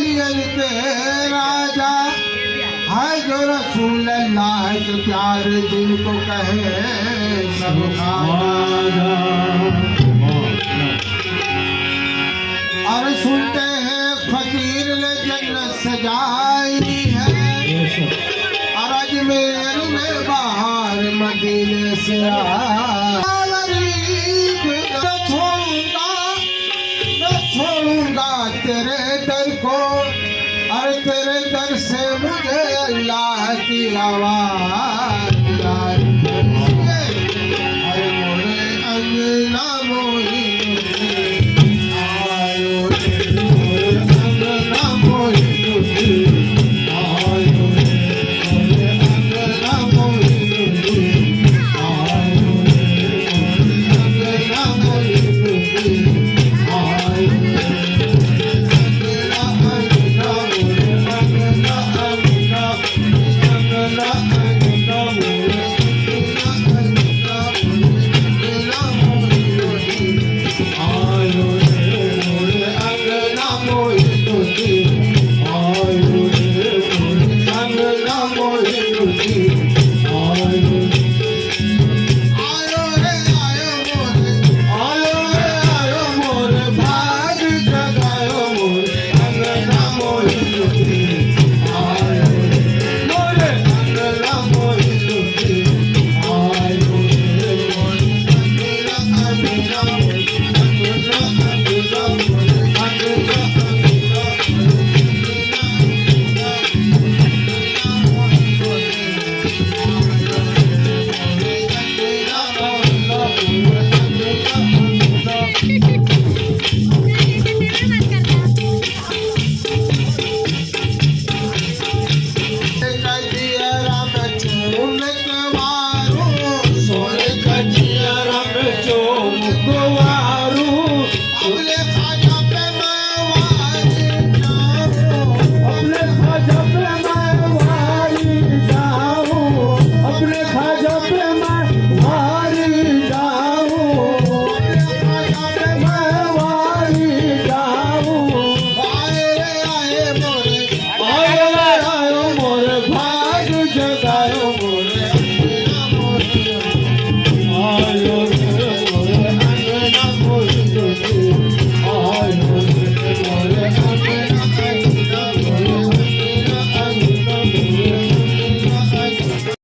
बदरियन के राजा है जो रसूल अल्लाह के प्यार जिनको कहे सब खाजा। और सुनते हैं फकीर ने जन्नत सजाई है और अजमेर में बाहर मदीने से छोड़ूंगा तेरे दर को और तेरे दर से मुझे अल्लाह की आवाज